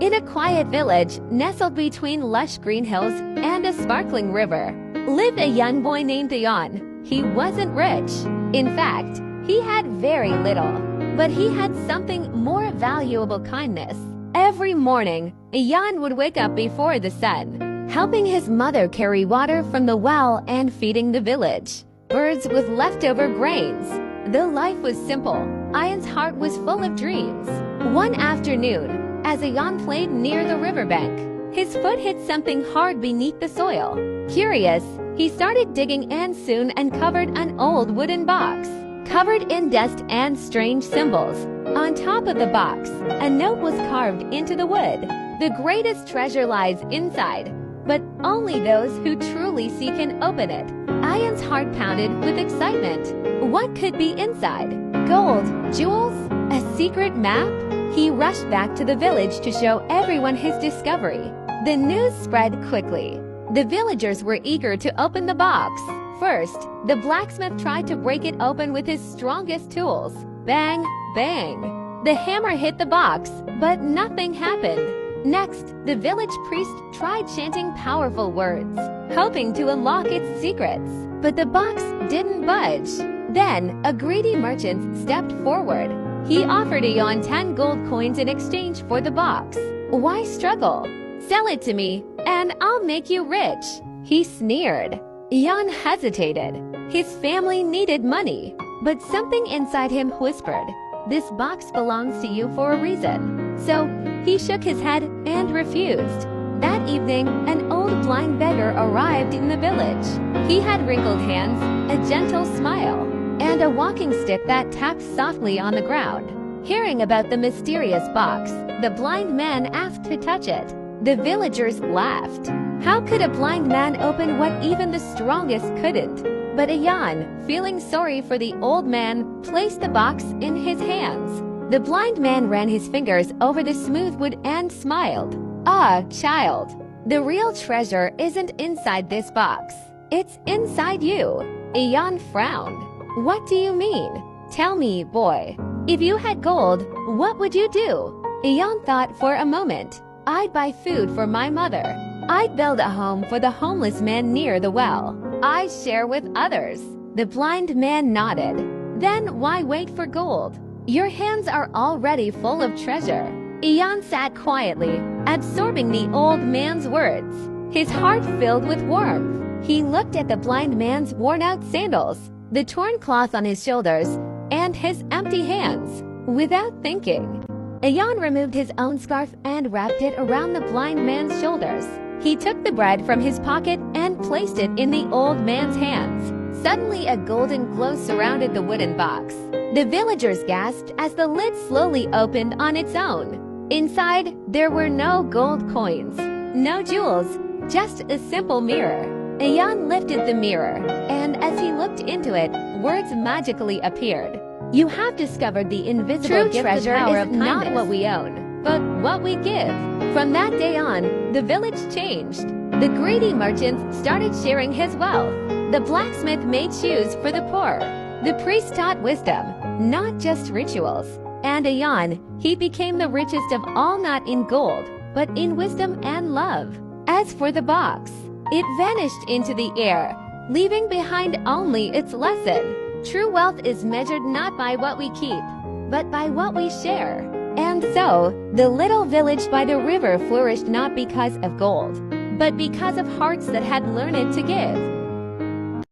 In a quiet village, nestled between lush green hills and a sparkling river, lived a young boy named Jan. He wasn't rich. In fact, he had very little. But he had something more valuable: kindness. Every morning, Jan would wake up before the sun, helping his mother carry water from the well and feeding the village birds with leftover grains. Though life was simple, Jan's heart was full of dreams. One afternoon, as Jan played near the riverbank, his foot hit something hard beneath the soil. Curious, he started digging and soon uncovered an old wooden box, covered in dust and strange symbols. On top of the box, a note was carved into the wood. The greatest treasure lies inside, but only those who truly seek can open it. Jan's heart pounded with excitement. What could be inside? Gold, jewels, a secret map? He rushed back to the village to show everyone his discovery. The news spread quickly. The villagers were eager to open the box. First, the blacksmith tried to break it open with his strongest tools. Bang, bang. The hammer hit the box, but nothing happened. Next, the village priest tried chanting powerful words, hoping to unlock its secrets. But the box didn't budge. Then, a greedy merchant stepped forward. He offered Jan 10 gold coins in exchange for the box. Why struggle? Sell it to me, and I'll make you rich, he sneered. Jan hesitated. His family needed money, but something inside him whispered, "This box belongs to you for a reason." So he shook his head and refused. That evening, an old blind beggar arrived in the village. He had wrinkled hands, a gentle smile, and a walking stick that tapped softly on the ground. Hearing about the mysterious box, the blind man asked to touch it. The villagers laughed. How could a blind man open what even the strongest couldn't? But Jan, feeling sorry for the old man, placed the box in his hands. The blind man ran his fingers over the smooth wood and smiled. "Ah, child, the real treasure isn't inside this box. It's inside you." Jan frowned. "What do you mean? Tell me, boy. If you had gold, what would you do?" Jan thought for a moment. "I'd buy food for my mother. I'd build a home for the homeless man near the well. I'd share with others." The blind man nodded. "Then why wait for gold? Your hands are already full of treasure." Jan sat quietly, absorbing the old man's words, his heart filled with warmth. He looked at the blind man's worn-out sandals, the torn cloth on his shoulders, and his empty hands. Without thinking, Jan removed his own scarf and wrapped it around the blind man's shoulders. He took the bread from his pocket and placed it in the old man's hands. Suddenly, a golden glow surrounded the wooden box. The villagers gasped as the lid slowly opened on its own. Inside, there were no gold coins, no jewels, just a simple mirror. Jan lifted the mirror, and as he looked into it, words magically appeared. "You have discovered the invisible gift. Treasure is not what we own, but what we give." From that day on, the village changed. The greedy merchant started sharing his wealth. The blacksmith made shoes for the poor. The priest taught wisdom, not just rituals. And Jan, he became the richest of all, not in gold, but in wisdom and love. As for the box, it vanished into the air, leaving behind only its lesson. True wealth is measured not by what we keep, but by what we share. And so, the little village by the river flourished not because of gold, but because of hearts that had learned to give.